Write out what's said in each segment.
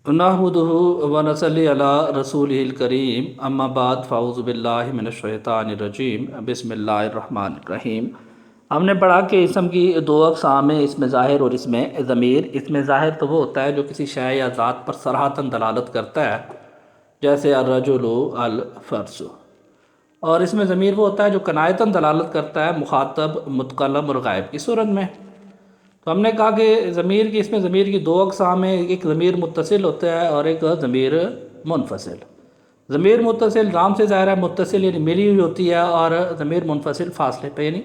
نحمدہ ونصلی علی رسولہ الکریم اما بعد فاعوذ باللہ من الشیطان الرجیم بسم اللہ الرحمن الرحیم۔ ہم نے پڑھا کہ اسم کی دو اقسام ہیں، اسم ظاہر اور اسم ضمیر۔ اسم ظاہر تو وہ ہوتا ہے جو کسی شے یا ذات پر صراحتاً دلالت کرتا ہے، جیسے الرجل، الفرس۔ اور اسم ضمیر وہ ہوتا ہے جو کنایتاً دلالت کرتا ہے مخاطب، متکلم اور غائب کی صورت میں۔ تو ہم نے کہا کہ ضمیر کی، اس میں ضمیر کی دو اقسام ہیں، ایک ضمیر متصل ہوتا ہے اور ایک ضمیر منفصل۔ ضمیر متصل نام سے ظاہر ہے، متصل یعنی ملی ہوئی ہوتی ہے، اور ضمیر منفصل فاصلے پہ یعنی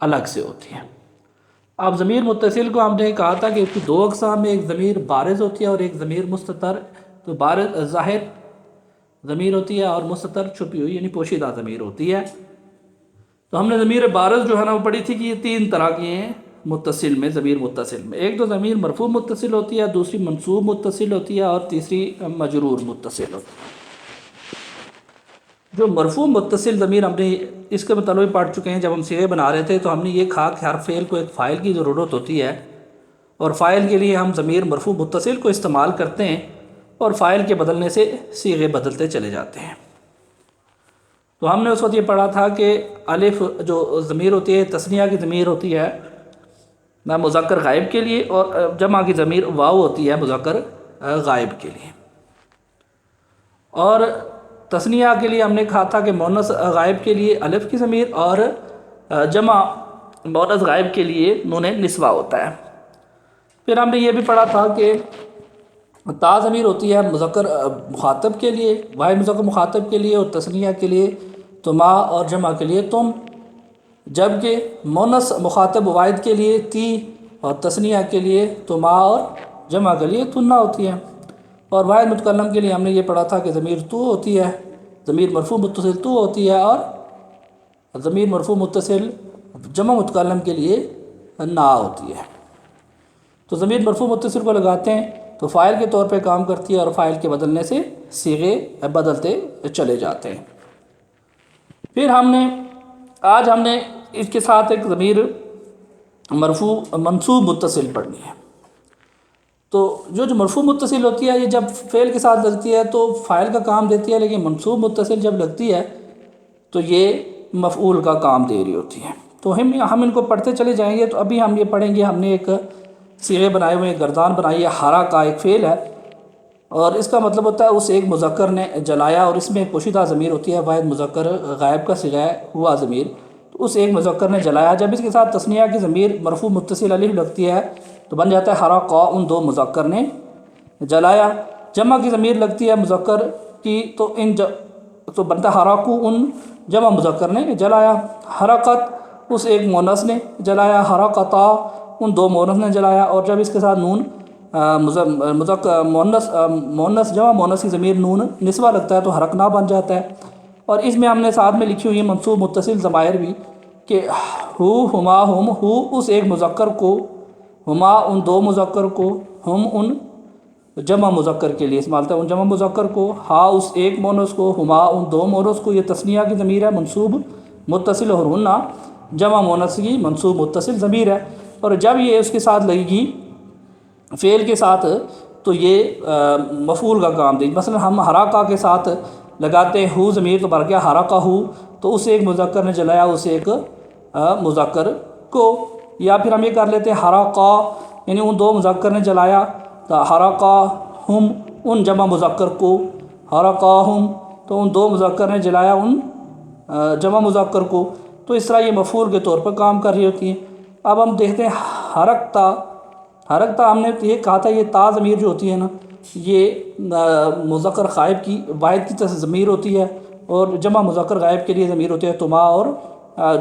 الگ سے ہوتی ہے۔ اب ضمیر متصل کو ہم نے کہا تھا کہ اس کی دو اقسام میں، ایک ضمیر بارز ہوتی ہے اور ایک ضمیر مستتر۔ تو بارز ظاہر ضمیر ہوتی ہے اور مستتر چھپی ہوئی یعنی پوشیدہ ضمیر ہوتی ہے۔ تو ہم نے ضمیر بارز جو ہے نا وہ پڑھی تھی کہ یہ تین طرح کی ہیں متصل میں، ضمیر متصل میں۔ ایک تو ضمیر مرفوع متصل ہوتی ہے، دوسری منصوب متصل ہوتی ہے، اور تیسری مجرور متصل ہوتی ہے۔ جو مرفوع متصل ضمیر ہم نے اس کے متعلق پڑھ چکے ہیں، جب ہم صیغے بنا رہے تھے تو ہم نے یہ کہا کہ ہر فعل کو ایک فاعل کی ضرورت ہوتی ہے، اور فاعل کے لیے ہم ضمیر مرفوع متصل کو استعمال کرتے ہیں، اور فاعل کے بدلنے سے صیغے بدلتے چلے جاتے ہیں۔ تو ہم نے اس وقت یہ پڑھا تھا کہ الف جو ضمیر ہوتی ہے تثنیہ کی ضمیر ہوتی ہے مذکر غائب کے لیے، اور جمع کی ضمیر واو ہوتی ہے مذکر غائب کے لیے۔ اور تثنیہ کے لیے ہم نے کہا تھا کہ مؤنث غائب کے لیے الف کی ضمیر، اور جمع مؤنث غائب کے لیے نون نسوہ ہوتا ہے۔ پھر ہم نے یہ بھی پڑھا تھا کہ تا ضمیر ہوتی ہے مذکر مخاطب کے لیے، واحد مذکر مخاطب کے لیے، اور تثنیہ کے لیے تما، اور جمع کے لیے تم، جبکہ مؤنث مخاطب واحد کے لیے تی، اور تثنیہ کے لیے تما، اور جمع کے لیے تنا ہوتی ہے۔ اور واحد متکلم کے لیے ہم نے یہ پڑھا تھا کہ ضمیر تو ہوتی ہے، ضمیر مرفوع متصل تو ہوتی ہے، اور ضمیر مرفوع متصل جمع متکلم کے لیے نا ہوتی ہے۔ تو ضمیر مرفوع متصل کو لگاتے ہیں تو فاعل کے طور پہ کام کرتی ہے، اور فاعل کے بدلنے سے صیغے بدلتے چلے جاتے ہیں۔ پھر آج ہم نے اس کے ساتھ ایک ضمیر مرفوع منصوب متصل پڑھنی ہے۔ تو جو مرفوع متصل ہوتی ہے یہ جب فعل کے ساتھ لگتی ہے تو فاعل کا کام دیتی ہے، لیکن منصوب متصل جب لگتی ہے تو یہ مفعول کا کام دے رہی ہوتی ہے۔ تو ہم ان کو پڑھتے چلے جائیں گے۔ تو ابھی ہم یہ پڑھیں گے، ہم نے ایک صیغے بنائے ہوئے ہیں، گردان بنائی ہے، ہرا کا ایک فعل ہے، اور اس کا مطلب ہوتا ہے اس ایک مذکر نے جلایا، اور اس میں پوشیدہ ضمیر ہوتی ہے واحد مذکر غائب کا صیغہ ہوا ضمیر، تو اس ایک مذکر نے جلایا۔ جب اس کے ساتھ تثنیہ کی ضمیر مرفوع متصل الف لگتی ہے تو بن جاتا ہے ہرا قا، ان دو مذکر نے جلایا۔ جمع کی ضمیر لگتی ہے مذکر کی تو بنتا ہے ہراکو، ان جمع مذکر نے جلایا۔ حرکت، اس ایک مؤنث نے جلایا۔ حرکتا، ان دو مؤنث نے جلایا۔ اور جب اس کے ساتھ نون مذکر مؤنث جمع مؤنث کی ضمیر نون نسوہ لگتا ہے تو حرکنا بن جاتا ہے۔ اور اس میں ہم نے ساتھ میں لکھی ہوئی ہیں منصوب متصل ضمائر بھی، کہ ہو، ہما، ہم، ہو اس ایک مذکر کو، ہما ان دو مذکر کو، ہم ان جمع مذکر کے لیے استعمال ہوتا ہے ان جمع مذکر کو، ہا اس ایک مؤنث کو، ہما ان دو مؤنث کو۔ یہ تثنیہ کی ضمیر ہے منصوب متصل، اور ہنہ جمع مؤنث کی منصوب متصل ضمیر ہے۔ اور جب یہ اس کے ساتھ لگے گی فعل کے ساتھ تو یہ مفعول کا کام دے گی۔ مثلا ہم حراکہ کے ساتھ لگاتے ہیں ہو ضمیر تو بن گیا حرکہ ہو، تو اس ایک مذکر نے جلایا اس ایک مذکر کو۔ یا پھر ہم یہ کر لیتے ہیں حرکہ یعنی ان دو مذکر نے جلایا، تو حرکہ ہم ان جمع مذکر کو، حرکہ ہم تو ان دو مذکر نے جلایا ان جمع مذکر کو۔ تو اس طرح یہ مفعول کے طور پر کام کر رہی ہوتی ہیں۔ اب ہم دیکھتے ہیں حرکتا۔ حرکتا ہم نے یہ کہا تھا یہ تا ضمیر جو ہوتی ہے نا یہ مذکر غائب کی واحد کی ضمیر ہوتی ہے، اور جمع مذکر غائب کے لیے ضمیر ہوتی ہے تما، اور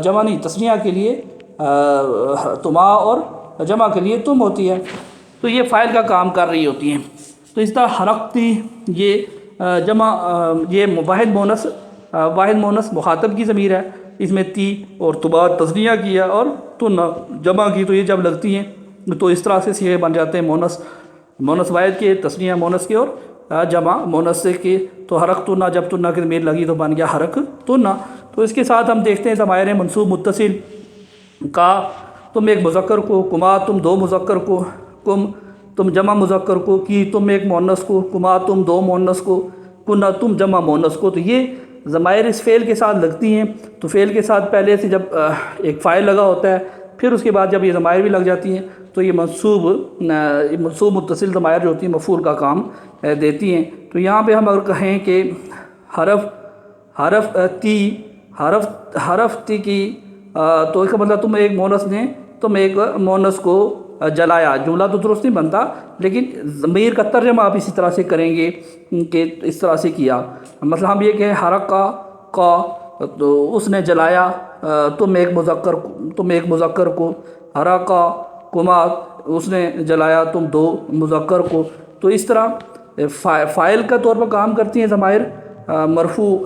جمع نہیں تثنیہ کے لیے تما، اور جمع کے لیے تم ہوتی ہے۔ تو یہ فاعل کا کام کر رہی ہوتی ہیں۔ تو اس طرح حرکتی یہ جمع یہ واحد مؤنث مخاطب کی ضمیر ہے، اس میں تی اور تبا تثنیہ کیا اور تن جمع کی، تو یہ جب لگتی ہیں تو اس طرح سے صیغے بن جاتے ہیں مؤنث واحد کے، تثنیہ مؤنث کے، اور جمع مؤنث کے۔ تو حرک تنا، جب تنا کی ضمیر لگی تو بن گیا حرک تنا۔ تو اس کے ساتھ ہم دیکھتے ہیں ضمائر منصوب متصل، کا تم ایک مذکر کو، کما تم دو مذکر کو، کم تم جمع مذکر کو، کی تم ایک مؤنث کو، کما تم دو مؤنث کو، کنا تم جمع مؤنث کو۔ تو یہ ضمائر اس فعل کے ساتھ لگتی ہیں، تو فعل کے ساتھ پہلے سے جب ایک فاعل لگا ہوتا ہے، پھر اس کے بعد جب یہ ضمائر بھی لگ جاتی ہیں تو یہ منصوب متصل ضمائر جو ہوتی ہیں مفعول کا کام دیتی ہیں۔ تو یہاں پہ ہم اگر کہیں کہ حرف تی کی، تو اس کا مطلب تم ایک مؤنث نے تم ایک مؤنث کو جلایا، جملہ تو درست نہیں بنتا، لیکن ضمیر کا ترجمہ آپ اسی طرح سے کریں گے کہ اس طرح سے کیا۔ مثلا ہم یہ کہ حرقہ کا، تو اس نے جلایا تم ایک مذکر کو، حرقہ کما، اس نے جلایا تم دو مذکر کو۔ تو اس طرح فاعل کا طور پر کام کرتی ہیں ضمائر مرفوع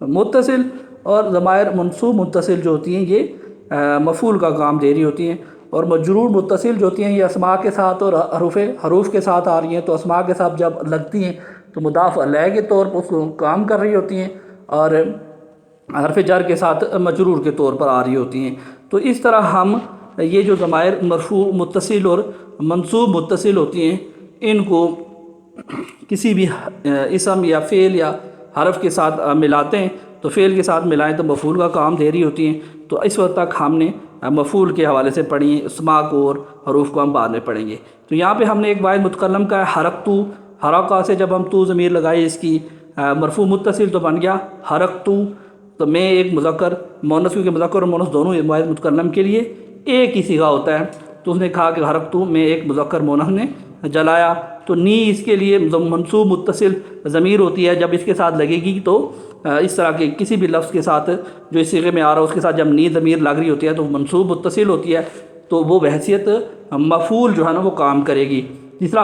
متصل، اور ضمائر منصوب متصل جو ہوتی ہیں یہ مفعول کا کام دے رہی ہوتی ہیں، اور مجرور متصل جو ہوتی ہیں یہ اسماء کے ساتھ اور حروف کے ساتھ آ رہی ہیں، تو اسماء کے ساتھ جب لگتی ہیں تو مضاف الیہ کے طور پر اس کو کام کر رہی ہوتی ہیں، اور حرف جر کے ساتھ مجرور کے طور پر آ رہی ہوتی ہیں۔ تو اس طرح ہم یہ جو ضمائر مرفوع متصل اور منصوب متصل ہوتی ہیں، ان کو کسی بھی اسم یا فعل یا حرف کے ساتھ ملاتے ہیں، تو فعل کے ساتھ ملائیں تو مفعول کا کام دے رہی ہوتی ہیں۔ تو اس وقت تک ہم نے مفعول کے حوالے سے پڑھی ہیں، اسماء کو اور حروف کو ہم بعد میں پڑھیں گے۔ تو یہاں پہ ہم نے ایک واحد متکلم کا حرکتو، حرکہ سے جب ہم تو ضمیر لگائی اس کی مرفوع متصل تو بن گیا حرکتو، تو میں ایک مذکر مؤنث، کیونکہ مذکر اور مؤنث دونوں واحد متکلم کے لیے ایک ہی صیغہ ہوتا ہے، تو اس نے کہا کہ حرکتو میں ایک مذکر مؤنث نے جلایا، تو نی اس کے لیے منصوب متصل ضمیر ہوتی ہے، جب اس کے ساتھ لگے گی تو اس طرح کے کسی بھی لفظ کے ساتھ جو اس صیغے میں آ رہا ہے اس کے ساتھ جب نی ضمیر لگ رہی ہوتی ہے تو منصوب متصل ہوتی ہے، تو وہ بحیثیت مفعول جو ہے نا وہ کام کرے گی۔ جس طرح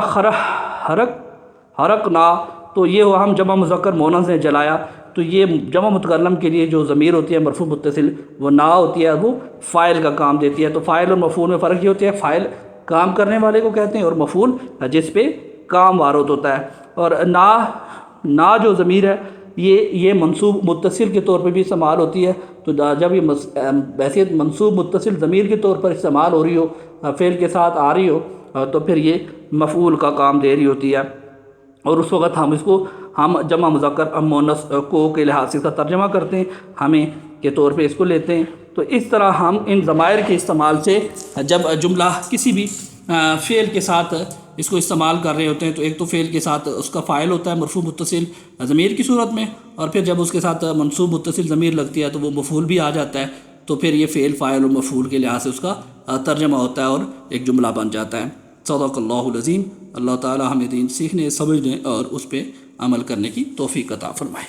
حرقنا، تو یہ ہوا ہم جمع مذکر مؤنث نے جلایا، تو یہ جمع متکلم کے لیے جو ضمیر ہوتی ہے مرفوع متصل وہ نا ہوتی ہے، وہ فاعل کا کام دیتی ہے۔ تو فاعل اور مفعول میں فرق یہ ہوتا ہے، فاعل کام کرنے والے کو کہتے ہیں اور مفعول جس پہ کام وارد ہوتا ہے۔ اور نا جو ضمیر ہے یہ منصوب متصل کے طور پہ بھی استعمال ہوتی ہے، تو جب یہ بحیثیت منصوب متصل ضمیر کے طور پر استعمال ہو رہی ہو، فعل کے ساتھ آ رہی ہو، تو پھر یہ مفعول کا کام دے رہی ہوتی ہے، اور اس وقت ہم جمع مذکر مؤنث کو کے لحاظ سے اس کا ترجمہ کرتے ہیں، ہمیں کے طور پہ اس کو لیتے ہیں۔ تو اس طرح ہم ان ضمائر کے استعمال سے جب جملہ کسی بھی فعل کے ساتھ اس کو استعمال کر رہے ہوتے ہیں، تو ایک تو فعل کے ساتھ اس کا فاعل ہوتا ہے مرفوع متصل ضمیر کی صورت میں، اور پھر جب اس کے ساتھ منصوب متصل ضمیر لگتی ہے تو وہ مفعول بھی آ جاتا ہے، تو پھر یہ فعل فاعل اور مفعول کے لحاظ سے اس کا ترجمہ ہوتا ہے اور ایک جملہ بن جاتا ہے۔ صدق اللہ العظیم۔ اللہ تعالی ہمیں دین سیکھنے، سمجھنے اور اس پہ عمل کرنے کی توفیق عطا فرمائے۔